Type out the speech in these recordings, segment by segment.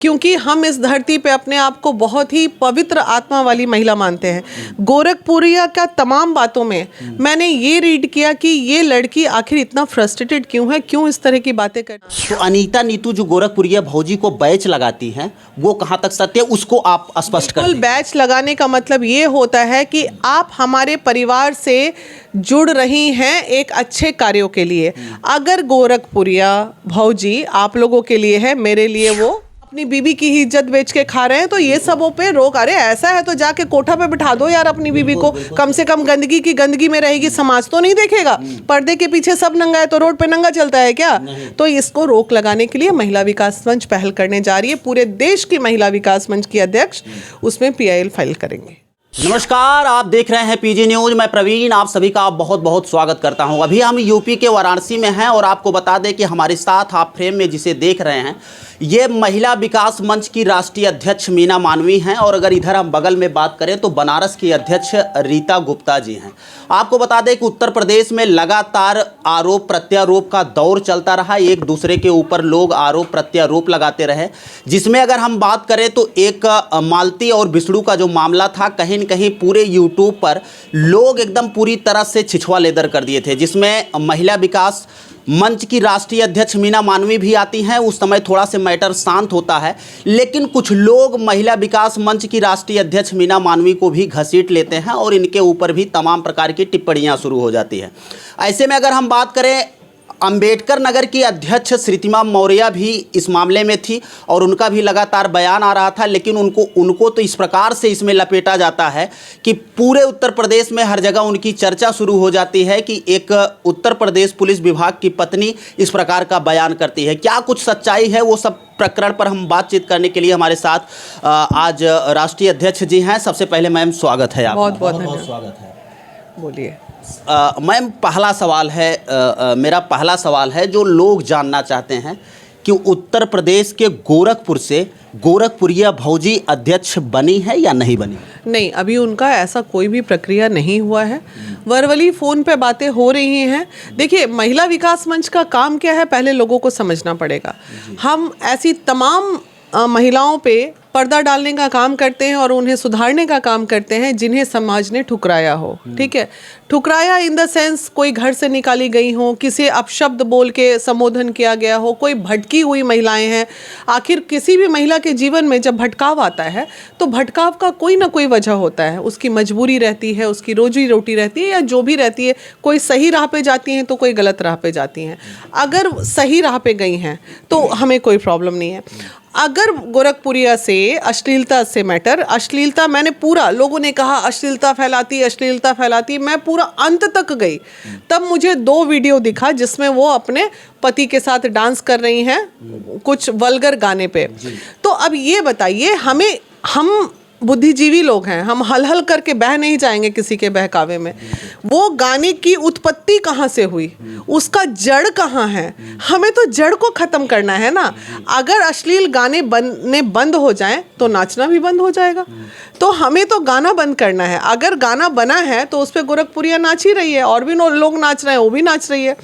क्योंकि हम इस धरती पे अपने आप को बहुत ही पवित्र आत्मा वाली महिला मानते हैं। गोरखपुरिया का तमाम बातों में मैंने ये रीड किया कि ये लड़की आखिर इतना फ्रस्ट्रेटेड क्यों है, क्यों इस तरह की बातें कर। तो अनीता नीतू जो गोरखपुरिया भौजी को बैच लगाती हैं वो कहाँ तक सत्य है, उसको आप स्पष्ट कर दें। बैच लगाने का मतलब ये होता है कि आप हमारे परिवार से जुड़ रही हैं एक अच्छे कार्यों के लिए। अगर गोरखपुरिया भौजी आप लोगों के लिए है, मेरे लिए वो अपनी बीबी की ही इज्जत बेच के खा रहे हैं, तो ये सबों पे रोक। अरे ऐसा है तो जाके कोठा पे बिठा दो यार अपनी बीबी को, कम से कम गंदगी की गंदगी में रहेगी, समाज तो नहीं देखेगा। पर्दे के पीछे सब नंगा है तो रोड पे नंगा चलता है क्या? तो इसको रोक लगाने के लिए महिला विकास मंच पहल करने जा रही है। पूरे देश की महिला विकास मंच की अध्यक्ष उसमें PIL फाइल करेंगे। नमस्कार, आप देख रहे हैं PG न्यूज। मैं प्रवीण आप सभी का बहुत बहुत स्वागत करता हूं। अभी हम यूपी के वाराणसी में हैं और आपको बता दें कि हमारे साथ आप फ्रेम में जिसे देख रहे हैं ये महिला विकास मंच की राष्ट्रीय अध्यक्ष मीना मानवी हैं, और अगर इधर हम बगल में बात करें तो बनारस की अध्यक्ष रीता गुप्ता जी हैं। आपको बता दें कि उत्तर प्रदेश में लगातार आरोप प्रत्यारोप का दौर चलता रहा, एक दूसरे के ऊपर लोग आरोप प्रत्यारोप लगाते रहे, जिसमें अगर हम बात करें तो एक मालती और बिष्णु का जो मामला था, कहीं न कहीं पूरे यूट्यूब पर लोग एकदम पूरी तरह से छिछवा लेदर कर दिए थे, जिसमें महिला विकास मंच की राष्ट्रीय अध्यक्ष मीना मानवी भी आती हैं। उस समय थोड़ा सा मैटर शांत होता है, लेकिन कुछ लोग महिला विकास मंच की राष्ट्रीय अध्यक्ष मीना मानवी को भी घसीट लेते हैं और इनके ऊपर भी तमाम प्रकार की टिप्पणियां शुरू हो जाती हैं। ऐसे में अगर हम बात करें, अंबेडकर नगर की अध्यक्ष श्रीतिमा मौर्य भी इस मामले में थी और उनका भी लगातार बयान आ रहा था, लेकिन उनको तो इस प्रकार से इसमें लपेटा जाता है कि पूरे उत्तर प्रदेश में हर जगह उनकी चर्चा शुरू हो जाती है कि एक उत्तर प्रदेश पुलिस विभाग की पत्नी इस प्रकार का बयान करती है। क्या कुछ सच्चाई है, वो सब प्रकरण पर हम बातचीत करने के लिए हमारे साथ आज राष्ट्रीय अध्यक्ष जी हैं। सबसे पहले मैम स्वागत है आपका। बहुत स्वागत है। बोलिए मैम, मेरा पहला सवाल है जो लोग जानना चाहते हैं कि उत्तर प्रदेश के गोरखपुर से गोरखपुरिया भौजी अध्यक्ष बनी है या नहीं बनी? नहीं, अभी उनका ऐसा कोई भी प्रक्रिया नहीं हुआ है। वर्बली फ़ोन पे बातें हो रही हैं। देखिए, महिला विकास मंच का काम क्या है पहले लोगों को समझना पड़ेगा। हम ऐसी तमाम महिलाओं पे पर्दा डालने का काम करते हैं और उन्हें सुधारने का काम करते हैं जिन्हें समाज ने ठुकराया हो। ठीक है, ठुकराया इन द सेंस कोई घर से निकाली गई हो, किसी अपशब्द बोल के संबोधन किया गया हो, कोई भटकी हुई महिलाएं हैं। आखिर किसी भी महिला के जीवन में जब भटकाव आता है तो भटकाव का कोई ना कोई वजह होता है। उसकी मजबूरी रहती है, उसकी रोजी रोटी रहती है, या जो भी रहती है। कोई सही राह पे जाती हैं तो कोई गलत राह पे जाती हैं। अगर सही राह पे गई हैं तो हमें कोई प्रॉब्लम नहीं है। अगर गोरखपुरिया से अश्लीलता से मैटर, अश्लीलता मैंने पूरा, लोगों ने कहा अश्लीलता फैलाती, मैं पूरा अंत तक गई, तब मुझे 2 वीडियो दिखा जिसमें वो अपने पति के साथ डांस कर रही हैं कुछ वल्गर गाने पे। तो अब ये बताइए, हम बुद्धिजीवी लोग हैं, हम हल हल करके बह नहीं जाएंगे किसी के बहकावे में। वो गाने की उत्पत्ति कहाँ से हुई, उसका जड़ कहाँ है, हमें तो जड़ को ख़त्म करना है ना। अगर अश्लील गाने बनने बंद हो जाएं तो नाचना भी बंद हो जाएगा। तो हमें तो गाना बंद करना है। अगर गाना बना है तो उस पर गोरखपुरिया नाच ही रही है, और भी लोग नाच रहे हैं, वो भी नाच रही है।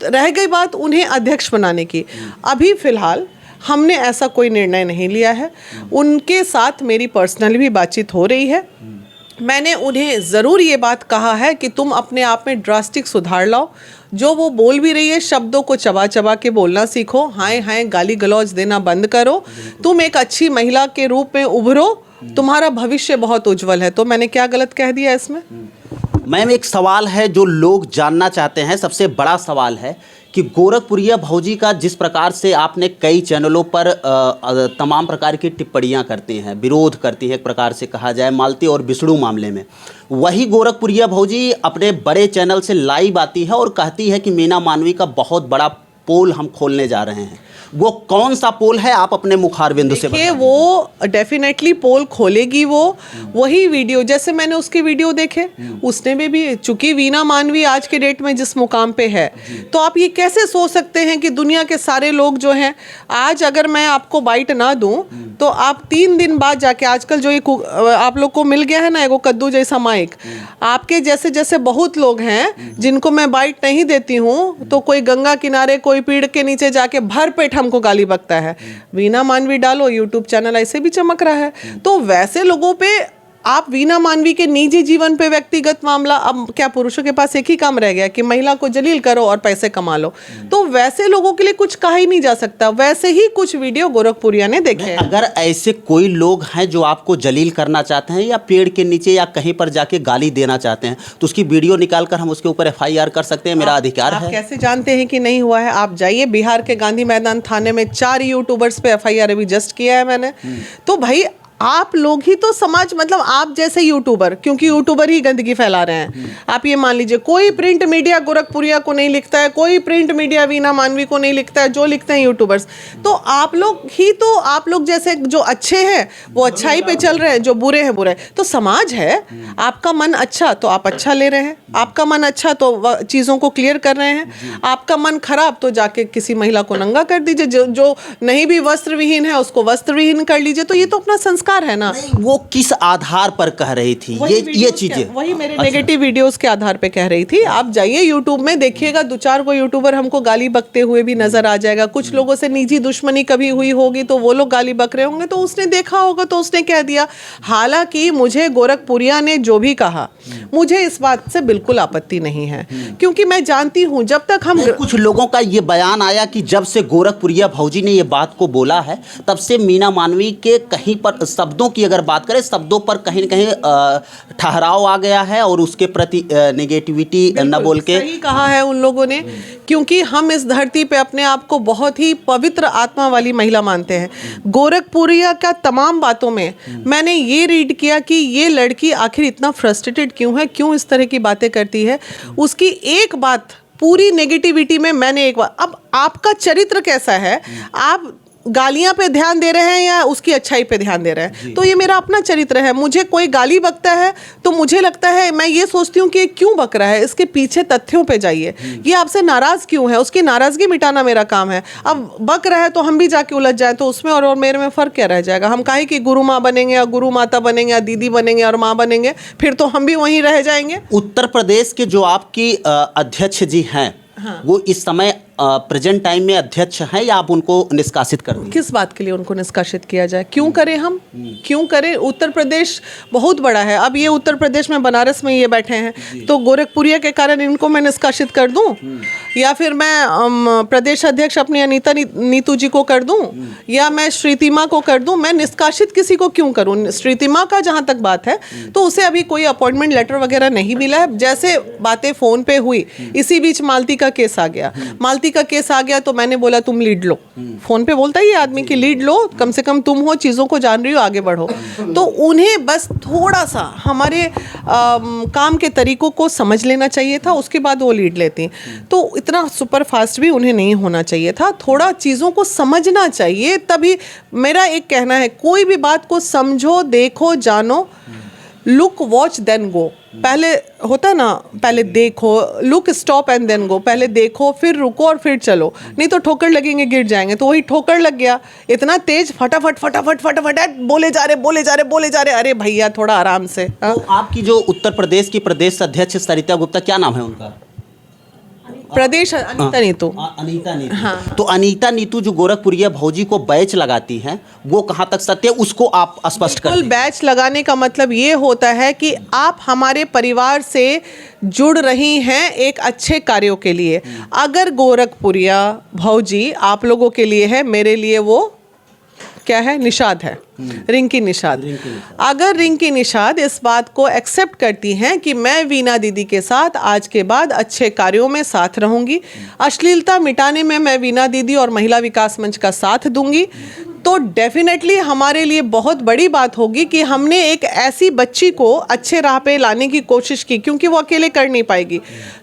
रह गई बात उन्हें अध्यक्ष बनाने की। अभी फ़िलहाल हमने ऐसा कोई निर्णय नहीं लिया है। उनके साथ मेरी पर्सनल भी बातचीत हो रही है। मैंने उन्हें ज़रूर ये बात कहा है कि तुम अपने आप में ड्रास्टिक सुधार लाओ। जो वो बोल भी रही है, शब्दों को चबा चबा के बोलना सीखो। हाय हाय गाली गलौज देना बंद करो। तुम एक अच्छी महिला के रूप में उभरो, तुम्हारा भविष्य बहुत उज्जवल है। तो मैंने क्या गलत कह दिया इसमें? मैम, एक सवाल है जो लोग जानना चाहते हैं, सबसे बड़ा सवाल है कि गोरखपुरिया भौजी का जिस प्रकार से आपने कई चैनलों पर तमाम प्रकार की टिप्पणियां करती हैं, विरोध करती हैं, एक प्रकार से कहा जाए मालती और बिष्णु मामले में, वही गोरखपुरिया भौजी अपने बड़े चैनल से लाइव आती है और कहती है कि मीना मानवी का बहुत बड़ा पोल हम खोलने जा रहे हैं। वो कौन सा पोल है, आप अपने मुखारबिंदु से बताइए। वो डेफिनेटली पोल खोलेगी। वो वही वीडियो, जैसे मैंने उसके वीडियो देखे, उसने में भी, चूंकि मीना मानवी आज के डेट में जिस मुकाम पे है, तो आप ये कैसे सोच सकते हैं कि दुनिया के सारे लोग जो हैं, आज अगर मैं आपको बाइट ना दूं तो आप 3 दिन बाद जाके, आजकल जो ये आप लोग को मिल गया है ना एगो कद्दू जैसा माइक, आपके जैसे जैसे बहुत लोग हैं जिनको मैं बाइट नहीं देती हूँ, तो कोई गंगा किनारे, कोई कोई पेड़ के नीचे जाके भर पेट हमको गाली बकता है। वीना मानवी डालो, यूट्यूब चैनल ऐसे भी चमक रहा है। तो वैसे लोगों पे आप वीना मानवी के निजी जीवन पे व्यक्तिगत मामला, अब क्या पुरुषों के पास एक ही काम रह गया कि महिला को जलील करो और पैसे कमा लो, तो वैसे लोगों के लिए कुछ कहा ही नहीं जा सकता। वैसे ही कुछ वीडियो गोरखपुरिया ने देखे हैं। अगर ऐसे कोई लोग हैं जो आपको जलील करना चाहते हैं या पेड़ के नीचे या कहीं पर जाके गाली देना चाहते हैं, तो उसकी वीडियो निकाल कर हम उसके ऊपर FIR कर सकते हैं, मेरा अधिकार आप है। कैसे जानते हैं कि नहीं हुआ है? आप जाइए, बिहार के गांधी मैदान थाने में 4 यूट्यूबर्स पे FIR अभी जस्ट किया है मैंने। तो भाई आप लोग ही तो समाज, मतलब आप जैसे यूट्यूबर, क्योंकि यूट्यूबर ही गंदगी फैला रहे हैं। आप ये मान लीजिए, कोई प्रिंट मीडिया गोरखपुरिया को नहीं लिखता है, कोई प्रिंट मीडिया वीना मानवी को नहीं लिखता है, जो लिखते हैं यूट्यूबर्स। तो आप लोग जैसे जो अच्छे हैं वो अच्छाई पे चल रहे हैं, जो बुरे हैं बुरे। तो समाज है, आपका मन अच्छा तो आप अच्छा ले रहे हैं, आपका मन अच्छा तो चीज़ों को क्लियर कर रहे हैं, आपका मन खराब तो जाके किसी महिला को नंगा कर दीजिए, जो नहीं भी वस्त्र विहीन है उसको वस्त्र विहीन कर लीजिए। तो ये तो अपना संस्कार है ना। वो किस आधार पर कह रही थी ये चीजें? वही मेरे नेगेटिव वीडियोस के आधार पे कह रही थी। आप जाइए यूट्यूब में देखिएगा, 2-4 को यूट्यूबर हमको गाली बकते हुए भी नजर आ जाएगा। कुछ लोगों से निजी दुश्मनी कभी हुई होगी तो वो लोग गाली बक रहे होंगे, तो उसने देखा होगा तो उसने कह दिया। हालांकि मुझे गोरखपुरिया ने जो भी कहा, मुझे इस बात से बिल्कुल आपत्ति नहीं है, क्योंकि मैं जानती हूँ जब तक हम कुछ लोगों का ये बयान आया कि जब से गोरखपुरिया भौजी ने ये बात को बोला है, तब से मीना मानवी के कहीं पर शब्दों की अगर बात करें, शब्दों पर कहीं न कहीं ठहराव आ गया है और उसके प्रति नेगेटिविटी न बोल के सही कहा है उन लोगों ने। क्योंकि हम इस धरती पे अपने आप को बहुत ही पवित्र आत्मा वाली महिला मानते हैं। गोरखपुरिया का तमाम बातों में मैंने ये रीड किया कि ये लड़की आखिर इतना फ्रस्ट्रेटेड क्यों है, क्यों इस तरह की बातें करती है। उसकी एक बात पूरी नेगेटिविटी में मैंने एक बात, अब आपका चरित्र कैसा है, आप गालियां पे ध्यान दे रहे हैं या उसकी अच्छाई पे ध्यान दे रहे हैं? तो ये मेरा अपना चरित्र है। मुझे कोई गाली बकता है तो मुझे लगता है, मैं ये सोचती हूँ कि ये क्यों बक रहा है, इसके पीछे तथ्यों पे जाइए। ये आपसे नाराज क्यों है, उसकी नाराजगी मिटाना मेरा काम है। अब बक रहा है तो हम भी जाके उलझ जाए तो उसमें और मेरे में फ़र्क क्या रह जाएगा? हम काहे कि गुरु माँ बनेंगे या गुरु माता बनेंगे या दीदी बनेंगे और माँ बनेंगे, फिर तो हम भी वहीं रह जाएंगे। उत्तर प्रदेश के जो आपकी अध्यक्ष जी हैं, वो इस समय प्रेजेंट टाइम में अध्यक्ष हैं या आप उनको निष्कासित कर दें? किस बात के लिए उनको निष्कासित किया जाए? क्यों करें हम, क्यों करें? उत्तर प्रदेश बहुत बड़ा है। अब ये उत्तर प्रदेश में बनारस में ये बैठे हैं, तो गोरखपुरिया के कारण इनको मैं निष्कासित कर दूं, या फिर मैं प्रदेश अध्यक्ष अपनी अनीता नीतू जी को कर दूं, या मैं श्रीतिमा को कर दूं? मैं निष्कासित किसी को क्यों करूं? श्रीतिमा का जहां तक बात है तो उसे अभी कोई अपॉइंटमेंट लेटर वगैरह नहीं मिला है। जैसे बातें फोन पे हुई, इसी बीच मालती का केस आ गया। मालती का केस आ गया तो मैंने बोला तुम लीड लो। फोन पे बोलता ही आदमी की लीड लो, कम से कम तुम हो, चीज़ों को जान रही हो, आगे बढ़ो। तो उन्हें बस थोड़ा सा हमारे काम के तरीकों को समझ लेना चाहिए था, उसके बाद वो लीड लेती। तो इतना सुपर फास्ट भी उन्हें नहीं होना चाहिए था, थोड़ा चीज़ों को समझना चाहिए। तभी मेरा एक कहना है, कोई भी बात को समझो, देखो, जानो, लुक, वॉच, देन गो। पहले होता है ना, पहले देखो, look, stop and then go. पहले देखो, फिर रुको और फिर चलो, नहीं तो ठोकर लगेंगे, गिर जाएंगे। तो वही ठोकर लग गया, इतना तेज, फटाफट फटाफट फटाफट बोले जा रहे। अरे भैया थोड़ा आराम से। तो आपकी जो उत्तर प्रदेश की प्रदेश अध्यक्ष सरिता गुप्ता, क्या नाम है उनका? प्रदेश अनीता नीतू। अनीता नीतू। हाँ। तो अनीता नीतू जो गोरखपुरिया भौजी को बैच लगाती हैं, वो कहाँ तक सत्य है, उसको आप स्पष्ट कर दीजिए। बैच लगाने का मतलब ये होता है कि आप हमारे परिवार से जुड़ रही हैं एक अच्छे कार्यों के लिए। अगर गोरखपुरिया भौजी आप लोगों के लिए है, मेरे लिए वो क्या है, निषाद है, रिंकी निषाद। अगर रिंकी निषाद इस बात को एक्सेप्ट करती हैं कि मैं वीना दीदी के साथ आज के बाद अच्छे कार्यों में साथ रहूंगी, अश्लीलता मिटाने में मैं वीना दीदी और महिला विकास मंच का साथ दूंगी, तो डेफिनेटली हमारे लिए बहुत बड़ी बात होगी कि हमने एक ऐसी बच्ची को अच्छे राह पे लाने की कोशिश की, क्योंकि वो अकेले कर नहीं पाएगी,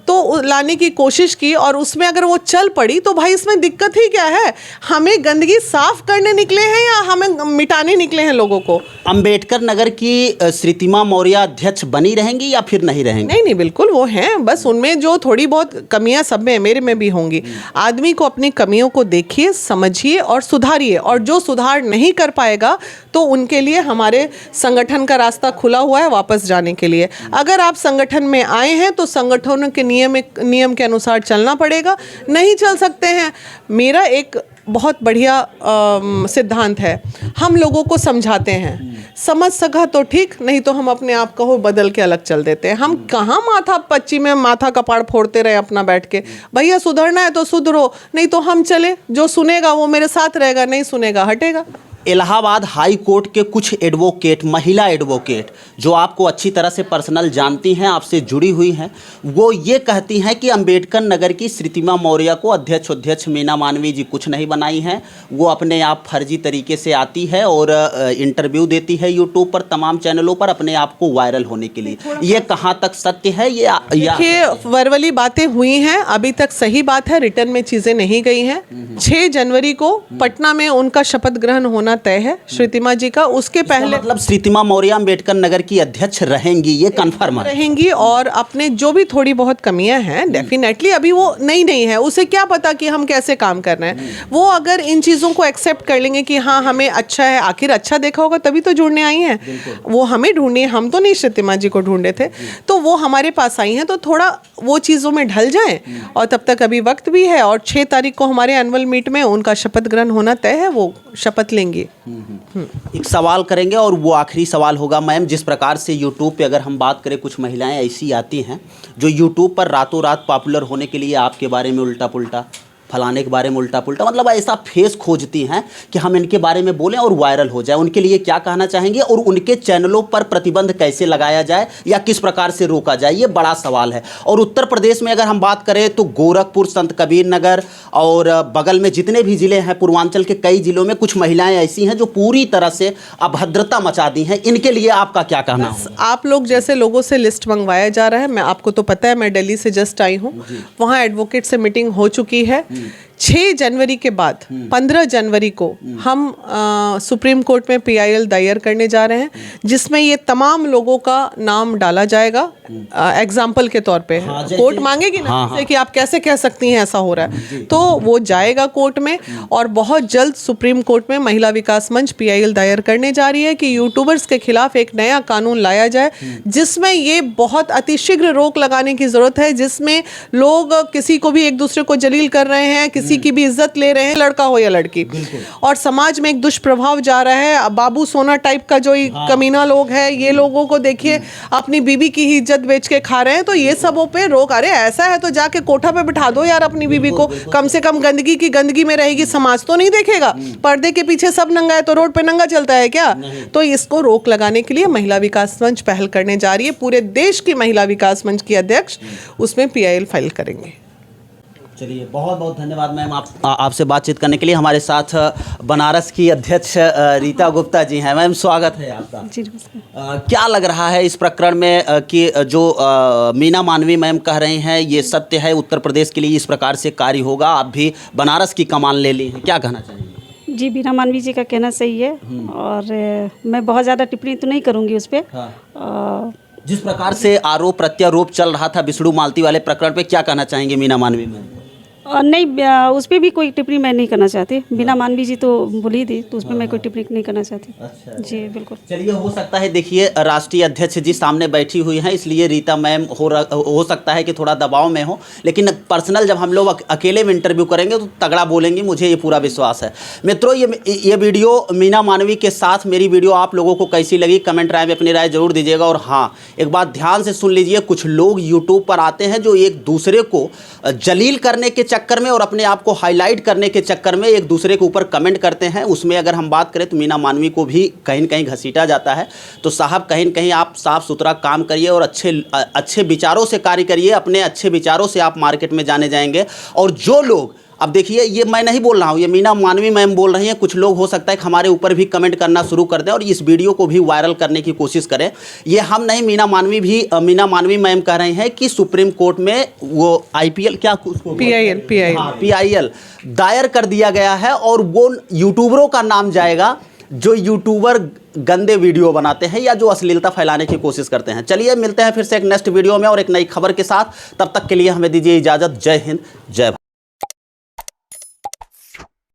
तो लाने की कोशिश की, और उसमें अगर वो चल पड़ी तो भाई इसमें दिक्कत ही क्या है? हमें गंदगी साफ करने निकले हैं या हमें मिटाने निकले हैं लोगों को? अंबेडकर नगर की श्रीतिमा मौर्य अध्यक्ष बनी रहेंगी या फिर नहीं रहेंगी? नहीं, बिल्कुल वो हैं, बस उनमें जो थोड़ी बहुत कमियां सब में, मेरे में भी होंगी। आदमी को अपनी कमियों को देखिए, समझिए और सुधारिए, और जो सुधार नहीं कर पाएगा तो उनके लिए हमारे संगठन का रास्ता खुला हुआ है वापस जाने के लिए। अगर आप संगठन में आए हैं तो संगठनों के नियम के अनुसार चलना पड़ेगा। नहीं चल सकते हैं, मेरा एक बहुत बढ़िया सिद्धांत है, हम लोगों को समझाते हैं, समझ सका तो ठीक, नहीं तो हम अपने आप को बदल के अलग चल देते हैं। हम कहाँ माथा पच्ची में माथा कपाड़ फोड़ते रहे अपना बैठ के, भैया सुधरना है तो सुधरो, नहीं तो हम चले, जो सुनेगा वो मेरे साथ रहेगा, नहीं सुनेगा हटेगा। इलाहाबाद हाई कोर्ट के कुछ एडवोकेट, महिला एडवोकेट जो आपको अच्छी तरह से पर्सनल जानती हैं, आपसे जुड़ी हुई हैं, वो ये कहती हैं कि अंबेडकर नगर की श्रीतिमा मौर्य को अध्यक्ष मीना मानवी जी कुछ नहीं बनाई हैं। वो अपने आप फर्जी तरीके से आती है और इंटरव्यू देती है यूट्यूब पर, तमाम चैनलों पर अपने आप को वायरल होने के लिए। ये कहाँ तक सत्य है? ये वर्वली बातें हुई हैं, अभी तक सही बात है, रिटर्न में चीज़ें नहीं गई हैं। 6 जनवरी को पटना में उनका शपथ ग्रहण होना तय है श्रीतिमा जी का। उसके पहले मतलब श्रीतिमा मौर्य अंबेडकर नगर की अध्यक्ष रहेंगी, ये कंफर्म रहेंगी। और अपने जो भी थोड़ी बहुत कमियां हैं, डेफिनेटली अभी वो नहीं है, उसे क्या पता कि हम कैसे काम कर रहे हैं। वो अगर इन चीज़ों को एक्सेप्ट कर लेंगे कि हाँ हमें अच्छा है, आखिर अच्छा देखा होगा तभी तो जुड़ने आई हैं, वो हमें ढूंढनी, हम तो नहीं श्रीतिमा जी को ढूंढे थे, तो वो हमारे पास आई हैं, तो थोड़ा वो चीज़ों में ढल जाएं। और तब तक अभी वक्त भी है, और 6 तारीख को हमारे एनुअल मीट में उनका शपथ ग्रहण होना तय है, वो शपथ लेंगी। एक सवाल करेंगे और वो आखिरी सवाल होगा मैम, जिस प्रकार से यूट्यूब पे अगर हम बात करें, कुछ महिलाएं ऐसी आती हैं जो यूट्यूब पर रातों रात पॉपुलर होने के लिए आपके बारे में उल्टा पुल्टा, फलाने के बारे में उल्टा पुल्टा, मतलब ऐसा फेस खोजती हैं कि हम इनके बारे में बोलें और वायरल हो जाए। उनके लिए क्या कहना चाहेंगे और उनके चैनलों पर प्रतिबंध कैसे लगाया जाए या किस प्रकार से रोका जाए, ये बड़ा सवाल है। और उत्तर प्रदेश में अगर हम बात करें तो गोरखपुर, संत कबीर नगर और बगल में जितने भी ज़िले हैं, पूर्वांचल के कई ज़िलों में कुछ महिलाएं ऐसी हैं जो पूरी तरह से अभद्रता मचा दी हैं। इनके लिए आपका क्या कहना है? आप लोग जैसे लोगों से लिस्ट मंगवाया जा रहा है, मैं आपको तो पता है, मैं दिल्ली से जस्ट आई हूँ, वहाँ एडवोकेट से मीटिंग हो चुकी है। 6 जनवरी के बाद 15 जनवरी को हम सुप्रीम कोर्ट में PIL दायर करने जा रहे हैं, जिसमें ये तमाम लोगों का नाम डाला जाएगा। एग्जाम्पल के तौर पे कोर्ट मांगेगी ना जैसे कि आप कैसे कह सकती हैं ऐसा हो रहा है, तो वो जाएगा कोर्ट में। और बहुत जल्द सुप्रीम कोर्ट में महिला विकास मंच PIL दायर करने जा रही है कि यूट्यूबर्स के खिलाफ एक नया कानून लाया जाए, जिसमें ये बहुत अतिशीघ्र रोक लगाने की ज़रूरत है, जिसमें लोग किसी को भी एक दूसरे को जलील कर रहे हैं, किसी की भी इज्जत ले रहे हैं, लड़का हो या लड़की, और समाज में एक दुष्प्रभाव जा रहा है। बाबू सोना टाइप का जो कमीना लोग हैं, ये लोगों को देखिए अपनी बीबी की ही इज्जत बेच के खा रहे हैं, तो ये सबों पे रोक। अरे ऐसा है तो जाके कोठा पे बिठा दो यार अपनी बीबी को, कम से कम गंदगी की गंदगी में रहेगी, समाज तो नहीं देखेगा। पर्दे के पीछे सब नंगा है तो रोड पे नंगा चलता है क्या? तो इसको रोक लगाने के लिए महिला विकास मंच पहल करने जा रही है। पूरे देश की महिला विकास मंच की अध्यक्ष उसमें PIL फाइल करेंगे। चलिए, बहुत बहुत धन्यवाद मैम आपसे बातचीत करने के लिए। हमारे साथ बनारस की अध्यक्ष रीता गुप्ता जी हैं। मैम स्वागत है आपका। जी क्या लग रहा है इस प्रकरण में कि जो मीना मानवी मैम कह रही हैं ये सत्य है, उत्तर प्रदेश के लिए इस प्रकार से कार्य होगा? आप भी बनारस की कमान ले ली हैं, क्या कहना चाहेंगे? जी, मीना मानवी जी का कहना सही है, और मैं बहुत ज़्यादा टिप्पणी तो नहीं करूँगी उस पर। हाँ। जिस प्रकार से आरोप प्रत्यारोप चल रहा था विष्णु मालती वाले प्रकरण पे, क्या कहना चाहेंगे मीना मानवी मैम? नहीं, उस पर भी कोई टिप्पणी मैं नहीं करना चाहती। मीना मानवी जी तो बोली थी, तो उस पर मैं कोई टिप्पणी नहीं करना चाहती। अच्छा, जी बिल्कुल। चलिए, हो सकता है, देखिए राष्ट्रीय अध्यक्ष जी सामने बैठी हुई हैं, इसलिए रीता मैम हो सकता है कि थोड़ा दबाव में हो, लेकिन पर्सनल जब हम लोग अकेले में इंटरव्यू करेंगे तो तगड़ा बोलेंगी, मुझे ये पूरा विश्वास है। मित्रों, ये वीडियो मीना मानवी के साथ मेरी वीडियो आप लोगों को कैसी लगी कमेंट राय में अपनी राय जरूर दीजिएगा। और हाँ, एक बात ध्यान से सुन लीजिए, कुछ लोग यूट्यूब पर आते हैं जो एक दूसरे को जलील करने के चक्कर में और अपने आप को हाईलाइट करने के चक्कर में एक दूसरे के ऊपर कमेंट करते हैं। उसमें अगर हम बात करें तो मीना मानवी को भी कहीं न कहीं घसीटा जाता है। तो साहब, कहीं न कहीं आप साफ सुथरा काम करिए और अच्छे विचारों से कार्य करिए। अपने अच्छे विचारों से आप मार्केट में जाने जाएंगे। और जो लोग, अब देखिए, ये मैं नहीं बोल रहा हूँ, ये मीना मानवी मैम बोल रही हैं, कुछ लोग हो सकता है कि हमारे ऊपर भी कमेंट करना शुरू कर दें और इस वीडियो को भी वायरल करने की कोशिश करें। ये हम नहीं, मीना मानवी मैम कह रहे हैं कि सुप्रीम कोर्ट में वो IPL क्या PIL दायर कर दिया गया है, और वो यूट्यूबरों का नाम जाएगा जो यूट्यूबर गंदे वीडियो बनाते हैं या जो अश्लीलता फैलाने की कोशिश करते हैं। चलिए, मिलते हैं फिर से एक नेक्स्ट वीडियो में और एक नई खबर के साथ। तब तक के लिए हमें दीजिए इजाज़त। जय हिंद, जय भारत।